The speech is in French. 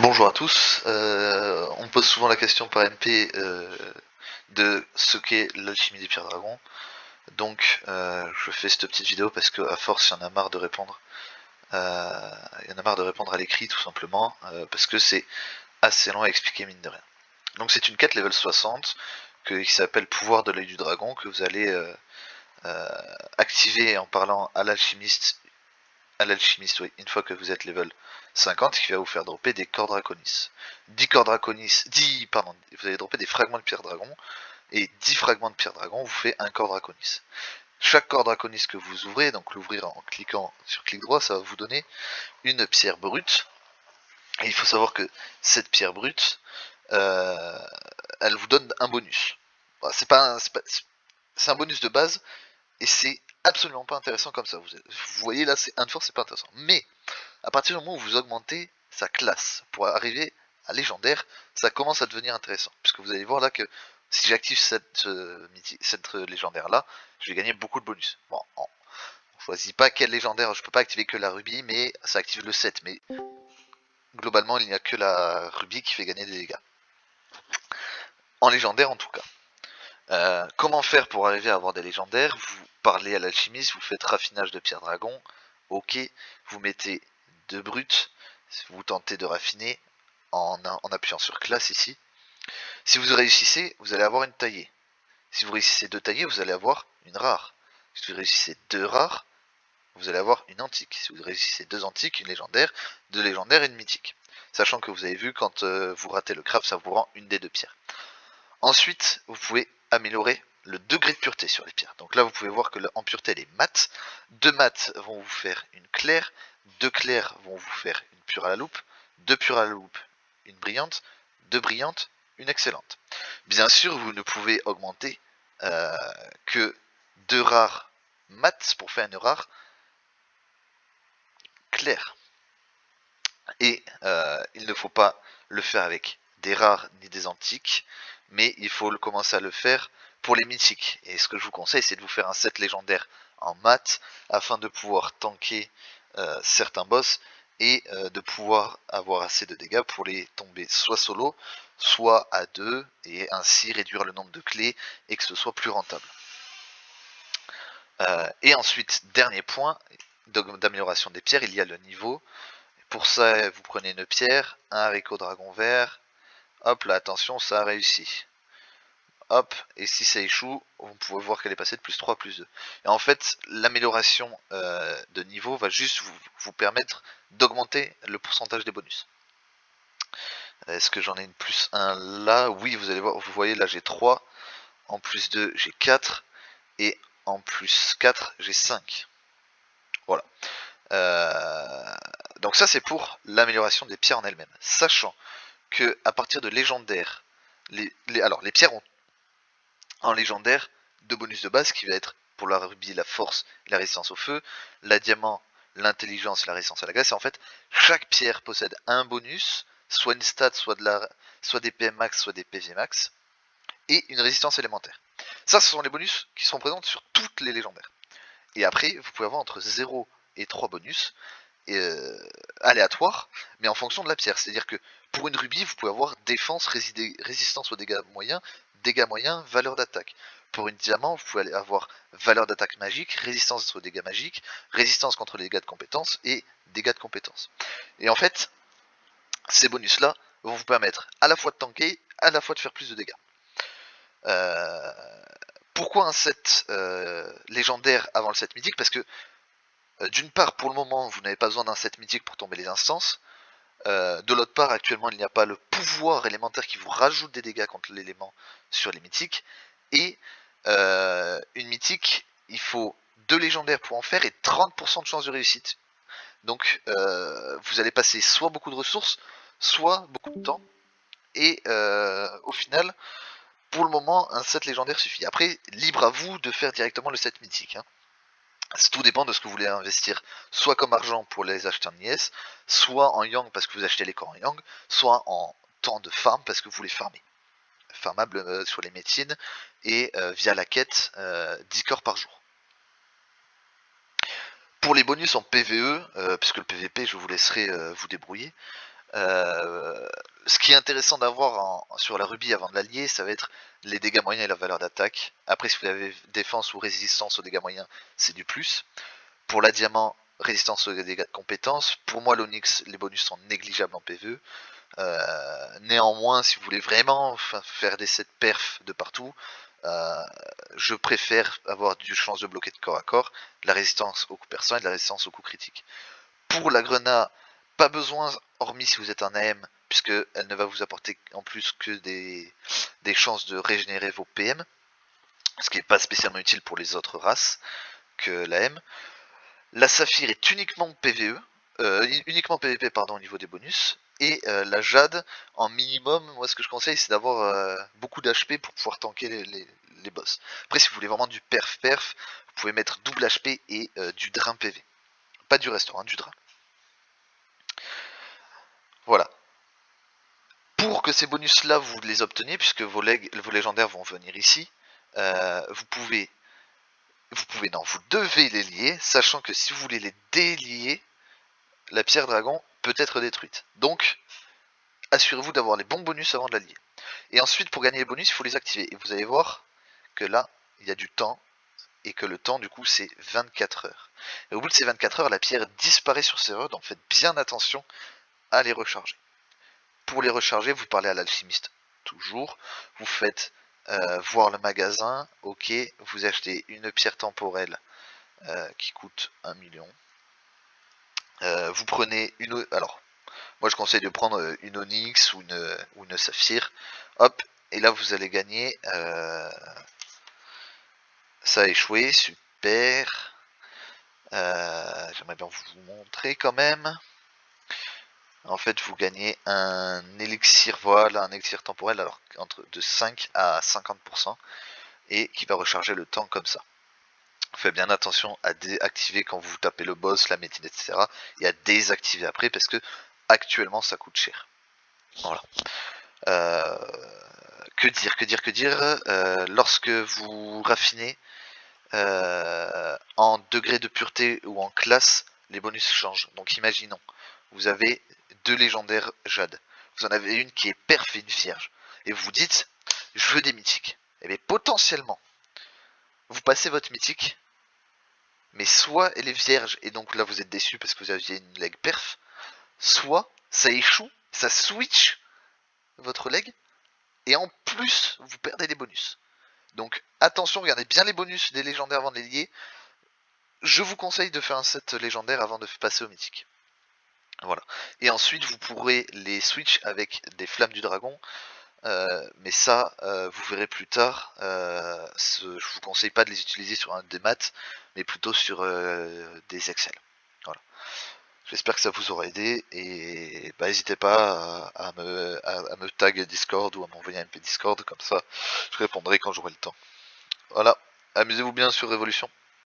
Bonjour à tous. On me pose souvent la question par MP de ce qu'est l'alchimie des pierres dragons. Donc je fais cette petite vidéo parce qu'à force il y en a marre de répondre. Il y en a marre de répondre à l'écrit tout simplement parce que c'est assez long à expliquer mine de rien. Donc c'est une quête level 60 qui s'appelle Pouvoir de l'œil du dragon que vous allez activer en parlant à l'alchimiste, oui, une fois que vous êtes level 50, qui va vous faire dropper des corps draconis. 10 corps draconis, 10, pardon, vous allez dropper des fragments de pierre dragon, et 10 fragments de pierre dragon vous fait un corps draconis. Chaque corps draconis que vous ouvrez, donc l'ouvrir en cliquant sur clic droit, ça va vous donner une pierre brute. Et il faut savoir que cette pierre brute, elle vous donne un bonus. C'est un bonus de base, et c'est absolument pas intéressant comme ça. Vous voyez là, c'est 1 de force, c'est pas intéressant. Mais à partir du moment où vous augmentez sa classe pour arriver à légendaire, ça commence à devenir intéressant. Puisque vous allez voir là que si j'active cette légendaire là, je vais gagner beaucoup de bonus. Bon, on choisit pas quel légendaire, je peux pas activer que la rubis, mais ça active le 7. Mais globalement, il n'y a que la rubis qui fait gagner des dégâts. En légendaire en tout cas. Comment faire pour arriver à avoir des légendaires? Vous parlez à l'alchimiste, vous faites raffinage de pierre dragon, ok, vous mettez 2 brutes, vous tentez de raffiner en appuyant sur classe ici. Si vous réussissez, vous allez avoir une taillée. Si vous réussissez 2 taillées, vous allez avoir une rare. Si vous réussissez 2 rares, vous allez avoir une antique. Si vous réussissez 2 antiques, une légendaire, 2 légendaires et une mythique. Sachant que vous avez vu, quand vous ratez le craft, ça vous rend une des 2 pierres. Ensuite, vous pouvez améliorer le degré de pureté sur les pierres. Donc là, vous pouvez voir que en pureté, elle est mate. 2 mates vont vous faire une claire, 2 clairs vont vous faire une pure à la loupe, 2 pures à la loupe, une brillante, 2 brillantes, une excellente. Bien sûr, vous ne pouvez augmenter que 2 rares mates pour faire une rare claire. Et il ne faut pas le faire avec des rares ni des antiques, mais il faut commencer à le faire pour les mythiques. Et ce que je vous conseille, c'est de vous faire un set légendaire en maths, afin de pouvoir tanker certains boss, et de pouvoir avoir assez de dégâts pour les tomber soit solo, soit à 2, et ainsi réduire le nombre de clés, et que ce soit plus rentable. Et ensuite, dernier point d'amélioration des pierres, il y a le niveau. Pour ça, vous prenez une pierre, un haricot dragon vert, hop là, attention, ça a réussi. Hop, et si ça échoue, vous pouvez voir qu'elle est passée de plus 3 à plus 2. Et en fait, l'amélioration de niveau va juste vous permettre d'augmenter le pourcentage des bonus. Est-ce que j'en ai une plus 1 là? Oui, vous allez voir, vous voyez là j'ai 3, en plus 2 j'ai 4, et en plus 4 j'ai 5. Voilà. Donc ça c'est pour l'amélioration des pierres en elles-mêmes. Sachant que à partir de légendaire, alors les pierres ont en légendaire 2 bonus de base qui va être pour la rubis la force et la résistance au feu, la diamant l'intelligence et la résistance à la glace. Et en fait, chaque pierre possède un bonus, soit une stat, soit des PM max, soit des PV max, et une résistance élémentaire. Ça, ce sont les bonus qui sont présents sur toutes les légendaires. Et après, vous pouvez avoir entre 0 et 3 bonus aléatoires, mais en fonction de la pierre. C'est-à-dire que pour une rubis, vous pouvez avoir défense, résistance aux dégâts moyens, valeur d'attaque. Pour une diamant, vous pouvez avoir valeur d'attaque magique, résistance aux dégâts magiques, résistance contre les dégâts de compétences et dégâts de compétences. Et en fait, ces bonus-là vont vous permettre à la fois de tanker, à la fois de faire plus de dégâts. Pourquoi un set légendaire avant le set mythique? Parce que d'une part, pour le moment, vous n'avez pas besoin d'un set mythique pour tomber les instances. De l'autre part, actuellement, il n'y a pas le pouvoir élémentaire qui vous rajoute des dégâts contre l'élément sur les mythiques. Et une mythique, il faut 2 légendaires pour en faire et 30% de chance de réussite. Donc vous allez passer soit beaucoup de ressources, soit beaucoup de temps. Et au final, pour le moment, un set légendaire suffit. Après, libre à vous de faire directement le set mythique. Hein. Tout dépend de ce que vous voulez investir, soit comme argent pour les acheter en IS, soit en Yang parce que vous achetez les corps en Yang, soit en temps de farm parce que vous les farmez. Farmable sur les médecines et via la quête 10 corps par jour. Pour les bonus en PVE, puisque le PVP je vous laisserai vous débrouiller, Ce qui est intéressant d'avoir sur la rubis avant de l'allier, ça va être les dégâts moyens et la valeur d'attaque. Après, si vous avez défense ou résistance aux dégâts moyens, c'est du plus. Pour la diamant, résistance aux dégâts de compétences. Pour moi, l'onyx, les bonus sont négligeables en PvE. Néanmoins, si vous voulez vraiment faire des sets perf de partout, je préfère avoir du chance de bloquer de corps à corps, la résistance au coup perçant et de la résistance au coup critique. Pour la grenade, pas besoin, hormis si vous êtes un AM, puisque elle ne va vous apporter en plus que des chances de régénérer vos PM, ce qui n'est pas spécialement utile pour les autres races que la M. La saphir est uniquement PvE, uniquement PvP pardon au niveau des bonus, et la jade en minimum, moi ce que je conseille c'est d'avoir beaucoup d'HP pour pouvoir tanker les boss. Après si vous voulez vraiment du perf, vous pouvez mettre double HP et du drain PV. Pas du restaurant, du drain. Voilà. Pour que ces bonus là vous les obteniez, puisque vos légendaires vont venir ici, vous devez les lier, sachant que si vous voulez les délier, la pierre dragon peut être détruite. Donc, assurez-vous d'avoir les bons bonus avant de la lier. Et ensuite, pour gagner les bonus, il faut les activer. Et vous allez voir que là, il y a du temps, et que le temps, du coup, c'est 24 heures. Et au bout de ces 24 heures, la pierre disparaît sur ces rods, donc faites bien attention à les recharger. Pour les recharger, vous parlez à l'alchimiste toujours, vous faites voir le magasin, ok, vous achetez une pierre temporelle qui coûte 1 million. Vous prenez une... Alors, moi je conseille de prendre une onyx ou une saphir. Hop, et là vous allez gagner... ça a échoué, super. J'aimerais bien vous montrer quand même. En fait, vous gagnez un élixir, voilà, un élixir temporel, alors de 5 à 50%, et qui va recharger le temps comme ça. Faites bien attention à déactiver quand vous tapez le boss, la médecine, etc. Et à désactiver après, parce que actuellement ça coûte cher. Voilà. Que dire lorsque vous raffinez en degré de pureté ou en classe, les bonus changent. Donc imaginons, vous avez 2 légendaires jade. Vous en avez une qui est perf et une vierge. Et vous vous dites, je veux des mythiques. Et bien potentiellement, vous passez votre mythique, mais soit elle est vierge, et donc là vous êtes déçu parce que vous aviez une leg perf, soit ça échoue, ça switch votre leg, et en plus vous perdez les bonus. Donc attention, regardez bien les bonus des légendaires avant de les lier. Je vous conseille de faire un set légendaire avant de passer au mythique. Voilà. Et ensuite vous pourrez les switch avec des flammes du dragon. Mais ça, vous verrez plus tard. Je vous conseille pas de les utiliser sur un des maths, mais plutôt sur des Excel. Voilà. J'espère que ça vous aura aidé et bah, n'hésitez pas à me tag Discord ou à m'envoyer un MP Discord, comme ça je répondrai quand j'aurai le temps. Voilà, amusez-vous bien sur Révolution.